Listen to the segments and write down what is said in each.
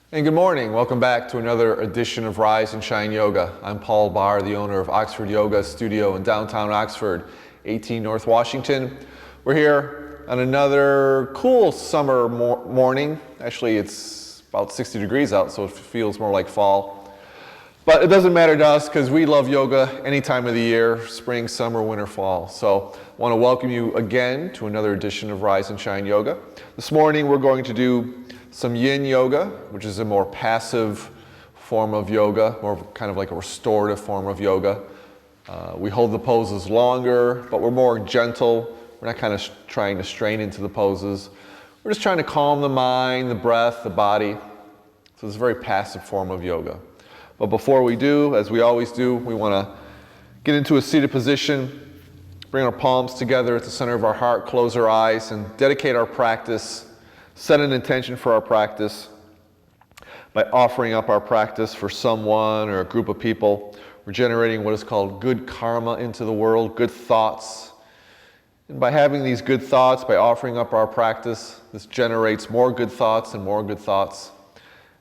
And good morning. Welcome back to another edition of Rise and Shine Yoga. I'm Paul Barr, the owner of Oxford Yoga Studio in downtown Oxford, 18 North Washington. We're here on another cool summer morning. Actually, it's about 60 degrees out, so it feels more like fall. But it doesn't matter to us because we love yoga any time of the year, spring, summer, winter, fall. So I want to welcome you again to another edition of Rise and Shine Yoga. This morning we're going to do some yin yoga, which is a more passive form of yoga, more kind of like a restorative form of yoga. We hold the poses longer, but we're more gentle. We're not kind of trying to strain into the poses. We're just trying to calm the mind, the breath, the body. So it's a very passive form of yoga. But before we do, as we always do, we want to get into a seated position, bring our palms together at the center of our heart, close our eyes, and dedicate our practice. Set an intention for our practice by offering up our practice for someone or a group of people. We're generating what is called good karma into the world, good thoughts. And by having these good thoughts, by offering up our practice, this generates more good thoughts and more good thoughts.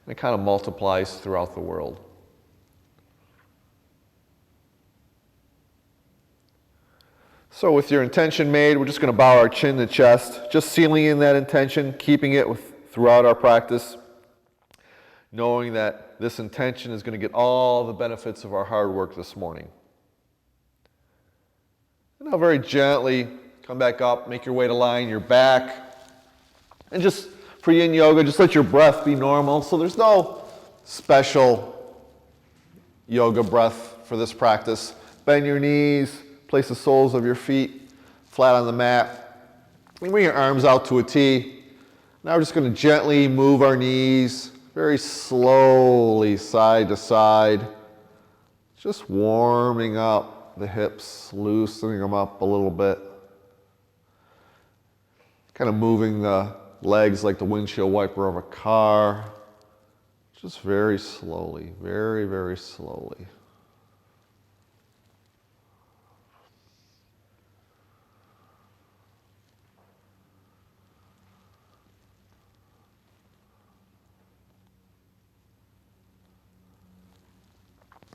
And it kind of multiplies throughout the world. So with your intention made, we're just going to bow our chin to chest, just sealing in that intention, keeping it throughout our practice, knowing that this intention is going to get all the benefits of our hard work this morning. And now very gently come back up, make your way to lying your back. And just for yin yoga, just let your breath be normal. So there's no special yoga breath for this practice. Bend your knees. Place the soles of your feet flat on the mat. And bring your arms out to a T. Now we're just going to gently move our knees very slowly side to side. Just warming up the hips, loosening them up a little bit. Kind of moving the legs like the windshield wiper of a car. Just very slowly, very, very slowly.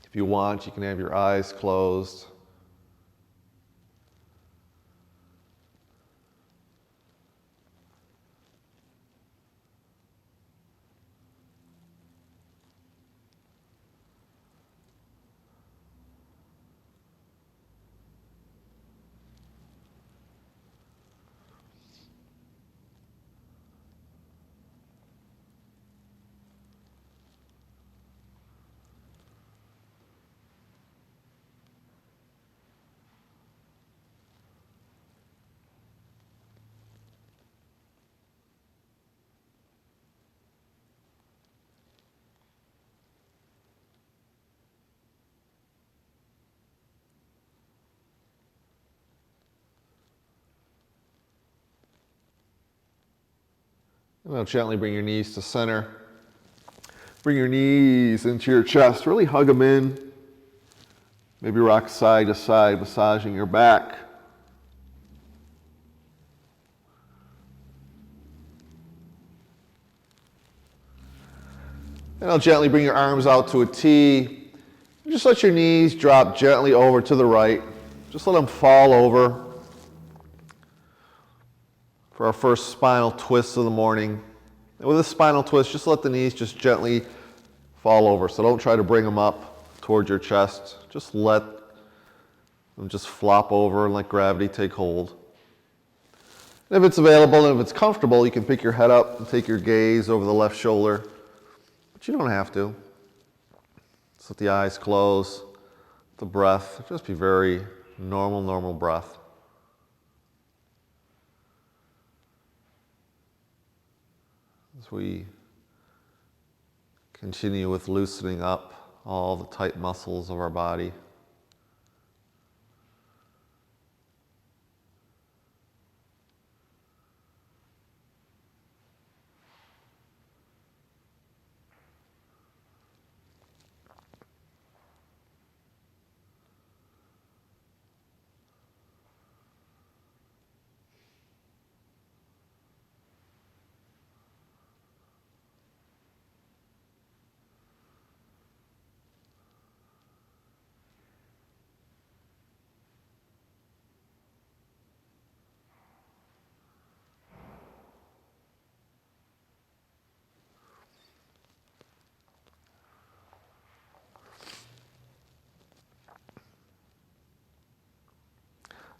If you want, you can have your eyes closed. And now gently bring your knees to center. Bring your knees into your chest. Really hug them in. Maybe rock side to side, massaging your back. And now gently bring your arms out to a T. Just let your knees drop gently over to the right. Just let them fall over. For our first spinal twist of the morning. And with this spinal twist, just let the knees just gently fall over. So don't try to bring them up towards your chest. Just let them just flop over and let gravity take hold. And if it's available and if it's comfortable, you can pick your head up and take your gaze over the left shoulder. But you don't have to. Just let the eyes close. The breath, just be very normal breath. As we continue with loosening up all the tight muscles of our body.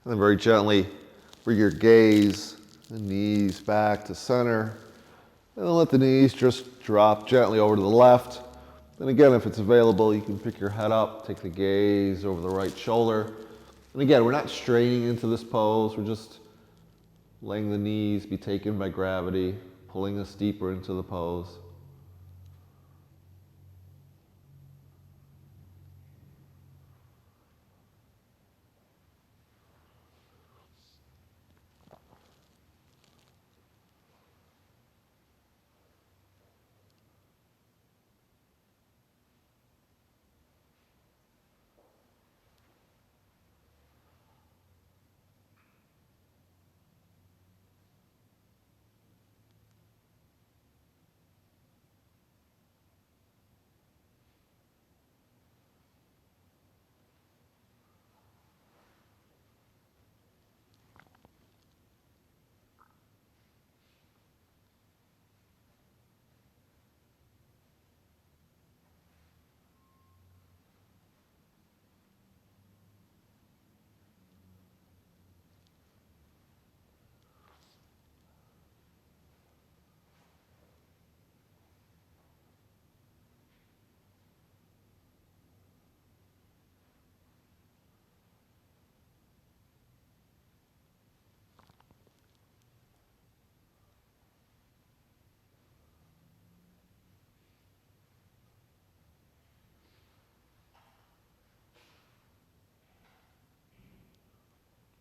And then very gently bring your gaze and knees back to center. And then let the knees just drop gently over to the left. And again, if it's available, you can pick your head up, take the gaze over the right shoulder. And again, we're not straining into this pose. We're just letting the knees be taken by gravity, pulling us deeper into the pose.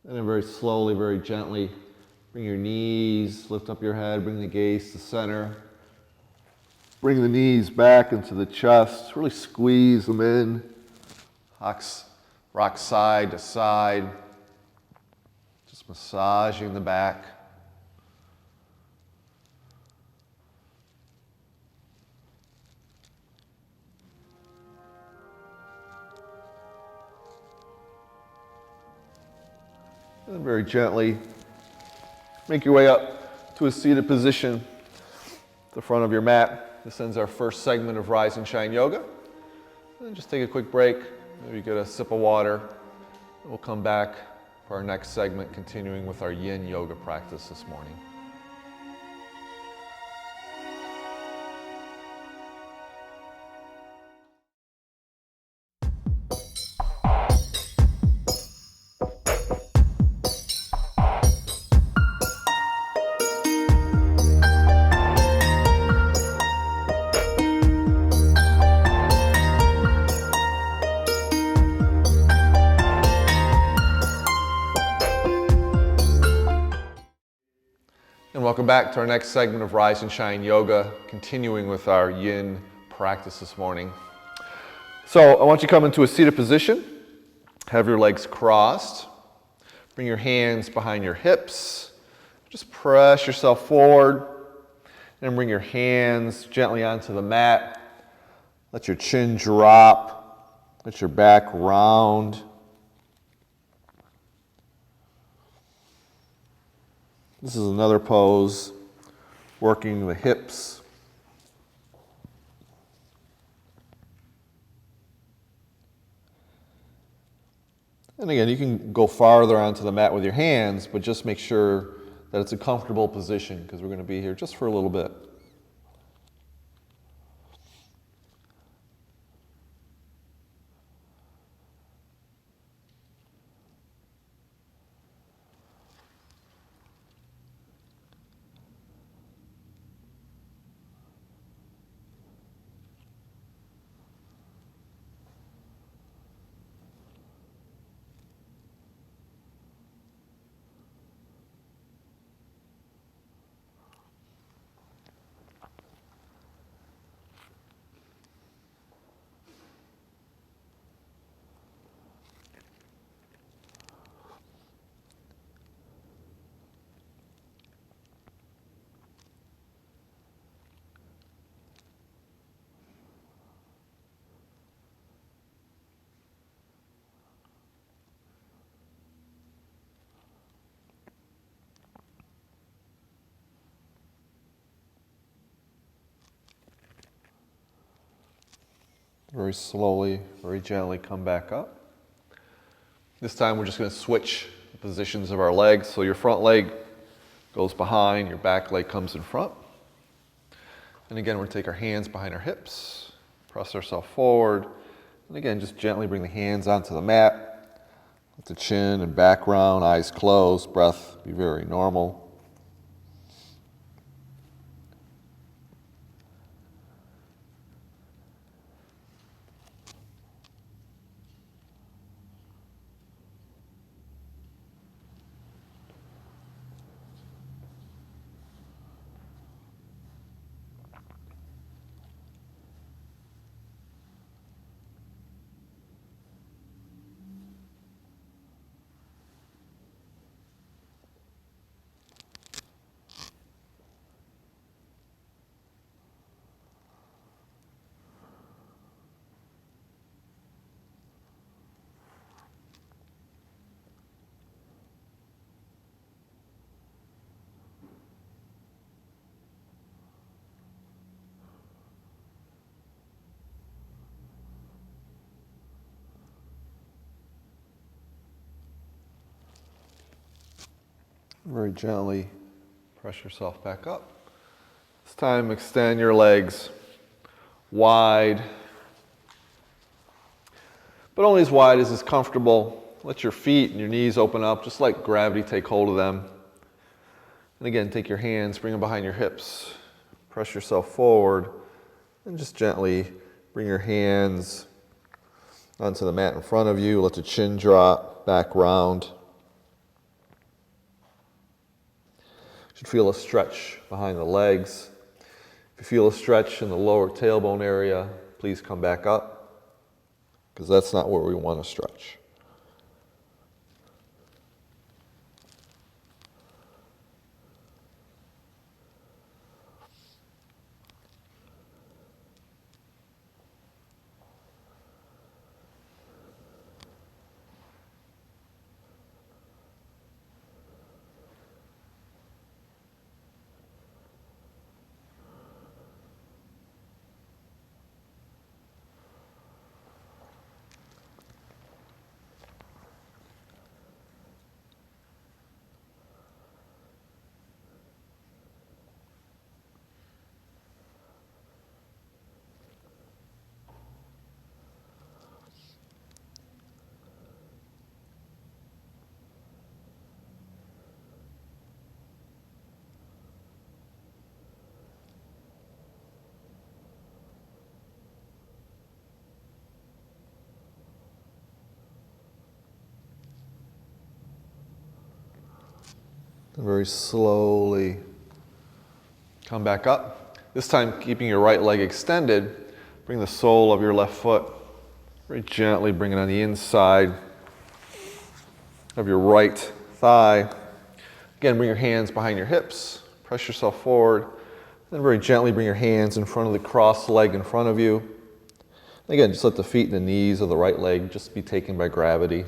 And then very slowly, very gently, bring your knees, lift up your head, bring the gaze to center. Bring the knees back into the chest, really squeeze them in. Rock side to side, just massaging the back. And very gently, make your way up to a seated position at the front of your mat. This ends our first segment of Rise and Shine Yoga. And just take a quick break, maybe get a sip of water. We'll come back for our next segment, continuing with our Yin Yoga practice this morning. And welcome back to our next segment of Rise and Shine Yoga, continuing with our Yin practice this morning. So I want you to come into a seated position, have your legs crossed, bring your hands behind your hips, just press yourself forward, and bring your hands gently onto the mat. Let your chin drop, let your back round. This is another pose, working the hips. And again, you can go farther onto the mat with your hands, but just make sure that it's a comfortable position because we're going to be here just for a little bit. Very slowly, very gently come back up. This time we're just going to switch positions of our legs. So your front leg goes behind, your back leg comes in front. And again, we're going to take our hands behind our hips, press ourselves forward. And again, just gently bring the hands onto the mat. Let the chin and back round, eyes closed, breath be very normal. Very gently press yourself back up. This time, extend your legs wide, but only as wide as is comfortable. Let your feet and your knees open up, just like gravity take hold of them. And again, take your hands, bring them behind your hips, press yourself forward, and just gently bring your hands onto the mat in front of you. Let the chin drop back round. You should feel a stretch behind the legs. If you feel a stretch in the lower tailbone area, please come back up, because that's not where we want to stretch. And very slowly come back up. This time, keeping your right leg extended, bring the sole of your left foot very gently, bring it on the inside of your right thigh. Again, bring your hands behind your hips, press yourself forward, then very gently bring your hands in front of the crossed leg in front of you. And again, just let the feet and the knees of the right leg just be taken by gravity.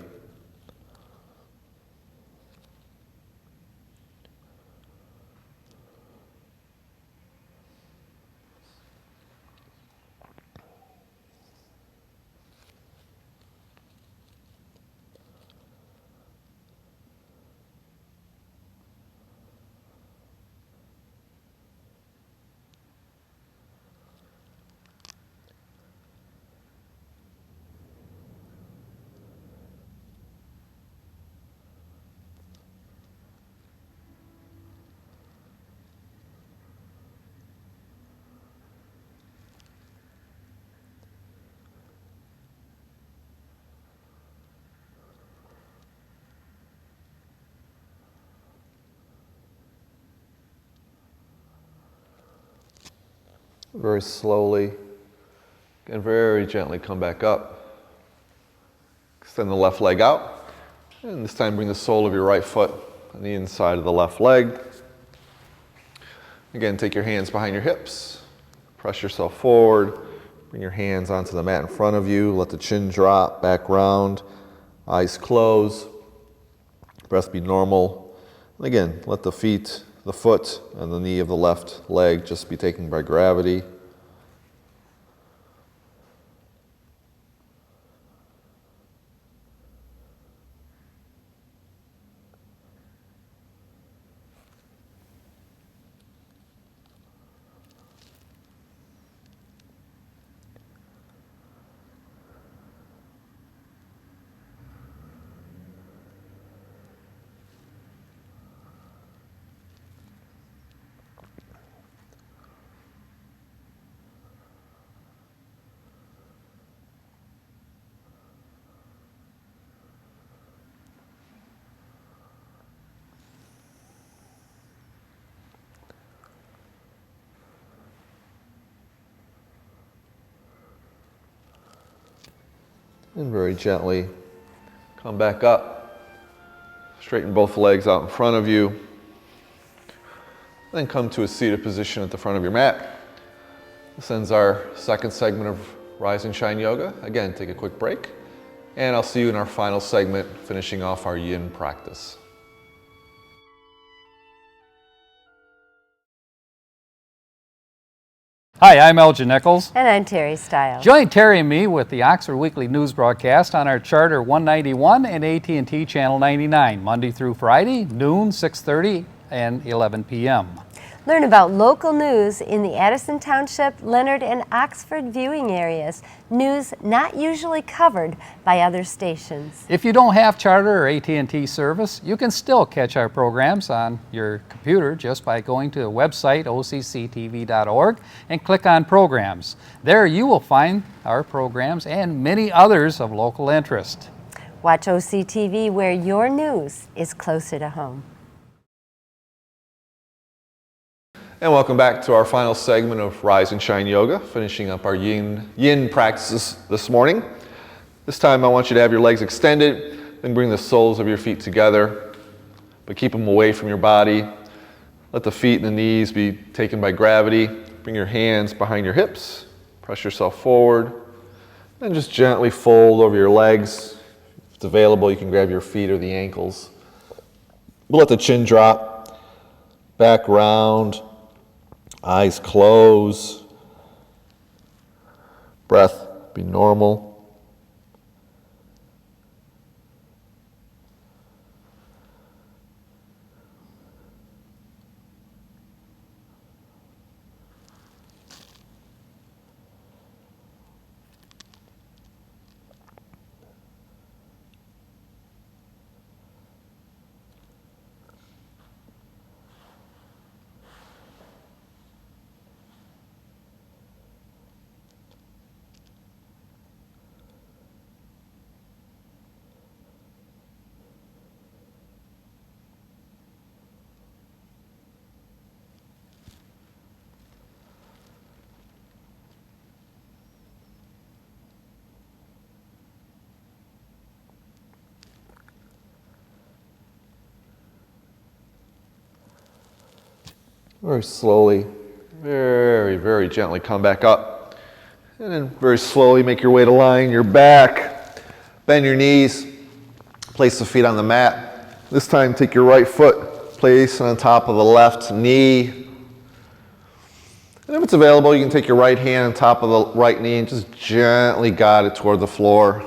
Very slowly, and very gently come back up. Extend the left leg out, and this time bring the sole of your right foot on the inside of the left leg. Again, take your hands behind your hips, press yourself forward, bring your hands onto the mat in front of you, let the chin drop back round, eyes close, breath be normal. And again, let the feet, the foot, and the knee of the left leg just be taken by gravity. And very gently come back up. Straighten both legs out in front of you. Then come to a seated position at the front of your mat. This ends our second segment of Rise and Shine Yoga. Again, take a quick break. And I'll see you in our final segment, finishing off our yin practice. Hi, I'm Elgin Nichols. And I'm Terry Stiles. Join Terry and me with the Oxford Weekly News broadcast on our Charter 191 and AT&T Channel 99, Monday through Friday, noon, 6:30, and 11 p.m. Learn about local news in the Addison Township, Leonard, and Oxford viewing areas. News not usually covered by other stations. If you don't have Charter or AT&T service, you can still catch our programs on your computer just by going to the website occtv.org and click on Programs. There you will find our programs and many others of local interest. Watch OCTV where your news is closer to home. And welcome back to our final segment of Rise and Shine Yoga, finishing up our yin practices this morning. This time I want you to have your legs extended, then bring the soles of your feet together, but keep them away from your body. Let the feet and the knees be taken by gravity. Bring your hands behind your hips, press yourself forward, and just gently fold over your legs. If it's available, you can grab your feet or the ankles. We'll let the chin drop, back round. Eyes close, breath be normal. Very slowly, very gently come back up. And then very slowly make your way to lying your back. Bend your knees. Place the feet on the mat. This time take your right foot, place it on top of the left knee. And if it's available, you can take your right hand on top of the right knee and just gently guide it toward the floor,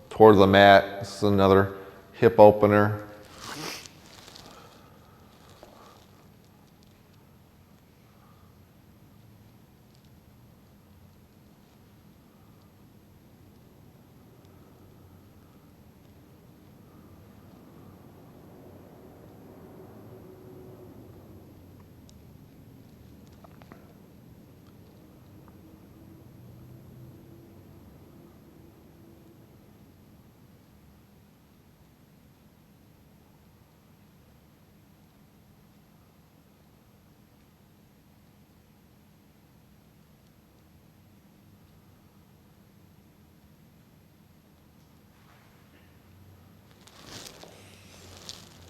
toward the mat. This is another hip opener.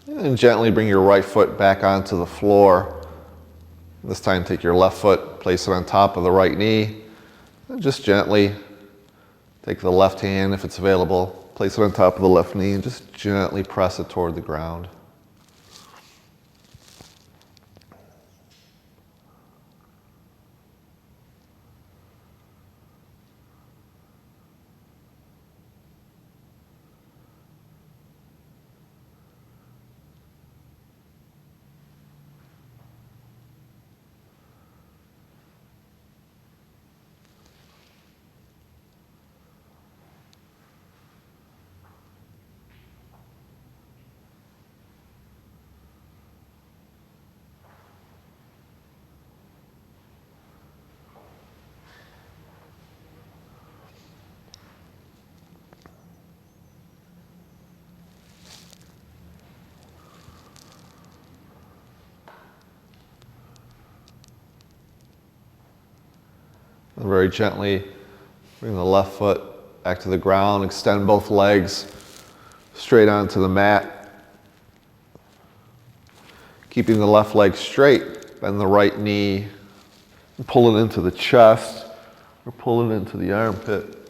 And gently bring your right foot back onto the floor. This time take your left foot, place it on top of the right knee, and just gently take the left hand, if it's available, place it on top of the left knee, and just gently press it toward the ground. And very gently bring the left foot back to the ground, extend both legs straight onto the mat. Keeping the left leg straight, bend the right knee, and pull it into the chest or pull it into the armpit.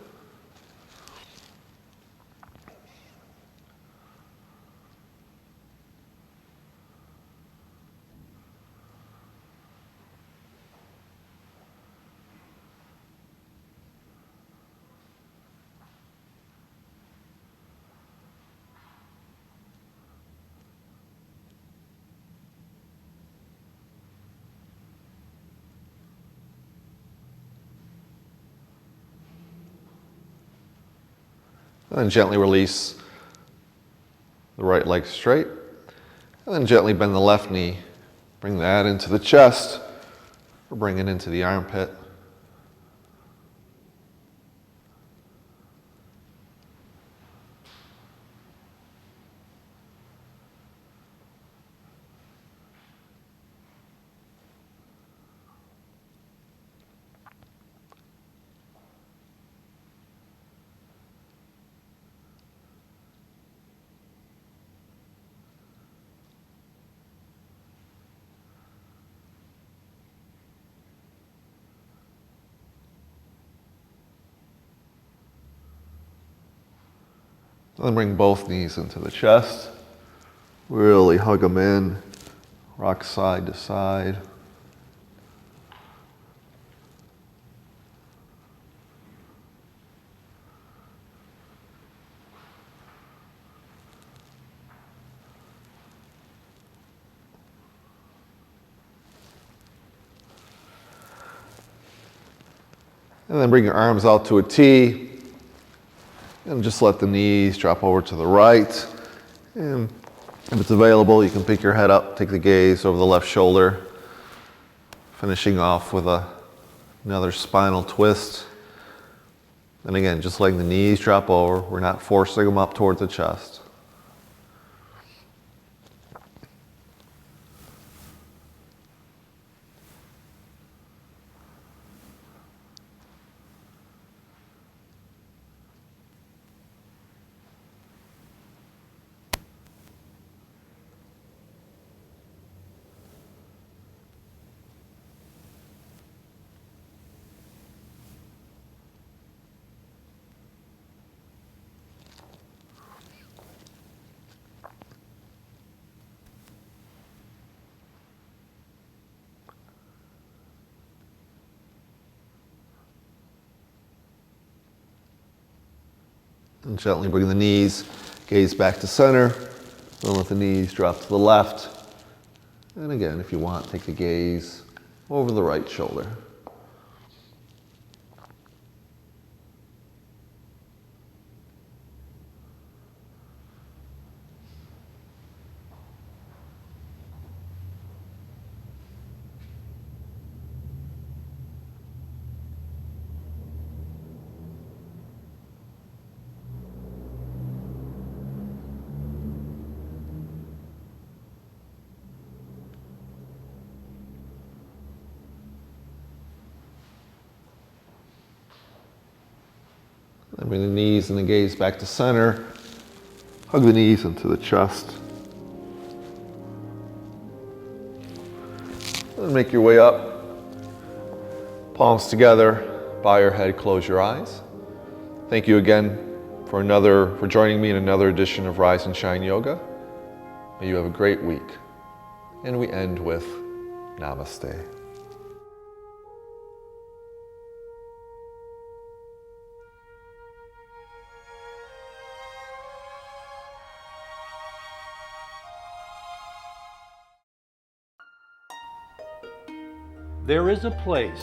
And then gently release the right leg straight. And then gently bend the left knee. Bring that into the chest or bring it into the armpit. Then bring both knees into the chest. Really hug them in. Rock side to side. And then bring your arms out to a T. And just let the knees drop over to the right. And if it's available, you can pick your head up, take the gaze over the left shoulder. Finishing off with another spinal twist. And again, just letting the knees drop over. We're not forcing them up towards the chest. And gently bring the knees, gaze back to center. Then let the knees drop to the left. And again, if you want, take the gaze over the right shoulder. Then bring the knees and the gaze back to center. Hug the knees into the chest. And make your way up. Palms together, bow your head, close your eyes. Thank you again for joining me in another edition of Rise and Shine Yoga. May you have a great week. And we end with Namaste. There is a place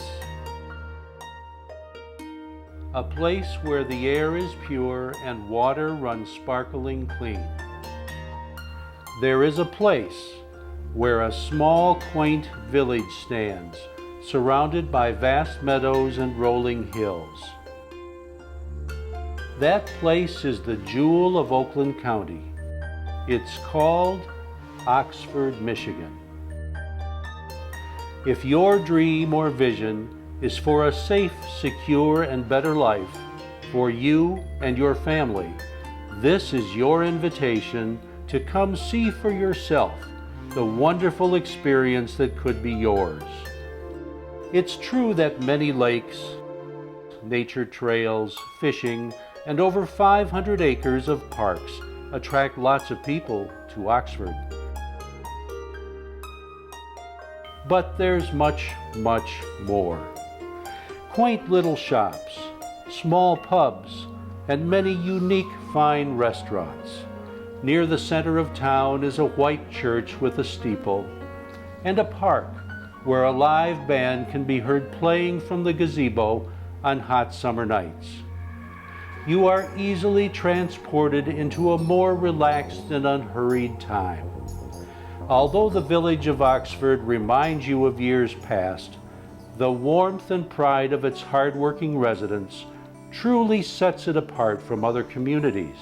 where the air is pure and water runs sparkling clean. There is a place where a small, quaint village stands, surrounded by vast meadows and rolling hills. That place is the jewel of Oakland County. It's called Oxford, Michigan. If your dream or vision is for a safe, secure, and better life, for you and your family, this is your invitation to come see for yourself the wonderful experience that could be yours. It's true that many lakes, nature trails, fishing, and over 500 acres of parks attract lots of people to Oxford. But there's much, much more. Quaint little shops, small pubs, and many unique fine restaurants. Near the center of town is a white church with a steeple, and a park where a live band can be heard playing from the gazebo on hot summer nights. You are easily transported into a more relaxed and unhurried time. Although the village of Oxford reminds you of years past, the warmth and pride of its hard-working residents truly sets it apart from other communities.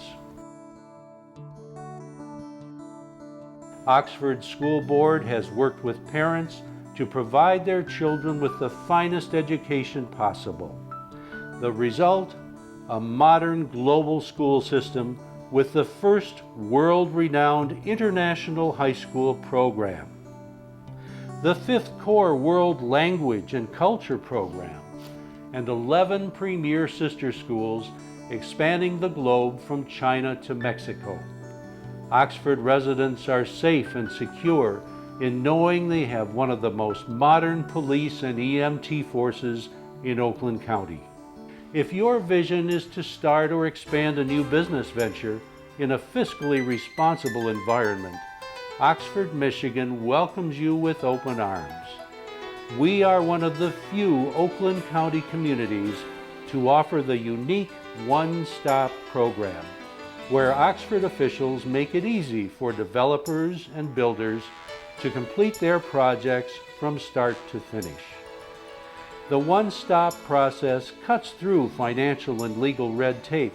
Oxford School Board has worked with parents to provide their children with the finest education possible. The result? A modern global school system with the first world-renowned international high school program, the 5th Core World Language and Culture program, and 11 premier sister schools expanding the globe from China to Mexico. Oxford residents are safe and secure in knowing they have one of the most modern police and EMT forces in Oakland County. If your vision is to start or expand a new business venture in a fiscally responsible environment, Oxford, Michigan welcomes you with open arms. We are one of the few Oakland County communities to offer the unique one-stop program, where Oxford officials make it easy for developers and builders to complete their projects from start to finish. The one-stop process cuts through financial and legal red tape,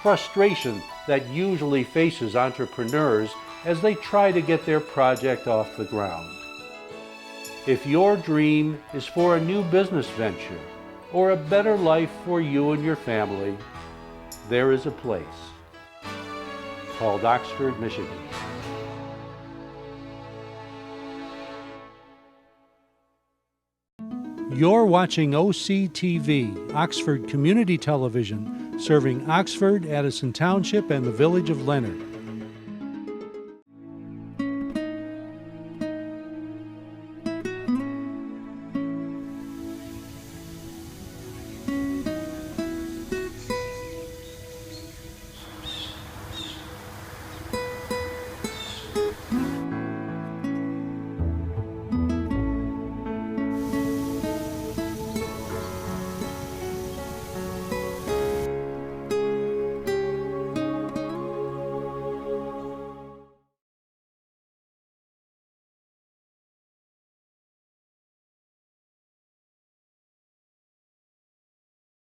frustration that usually faces entrepreneurs as they try to get their project off the ground. If your dream is for a new business venture or a better life for you and your family, there is a place called Oxford, Michigan. You're watching OCTV, Oxford Community Television, serving Oxford, Addison Township, and the village of Leonard.